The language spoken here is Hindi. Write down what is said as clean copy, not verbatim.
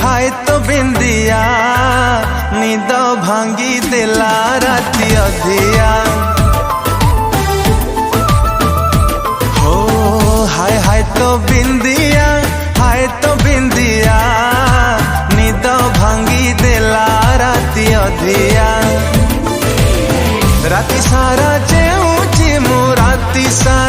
हाय तो बिंदिया निद भांगी देला राती अधिया। हो हाय तो बिंदिया निद भांगी देला राती अधिया। राती सारा जेऊची मु राती सारा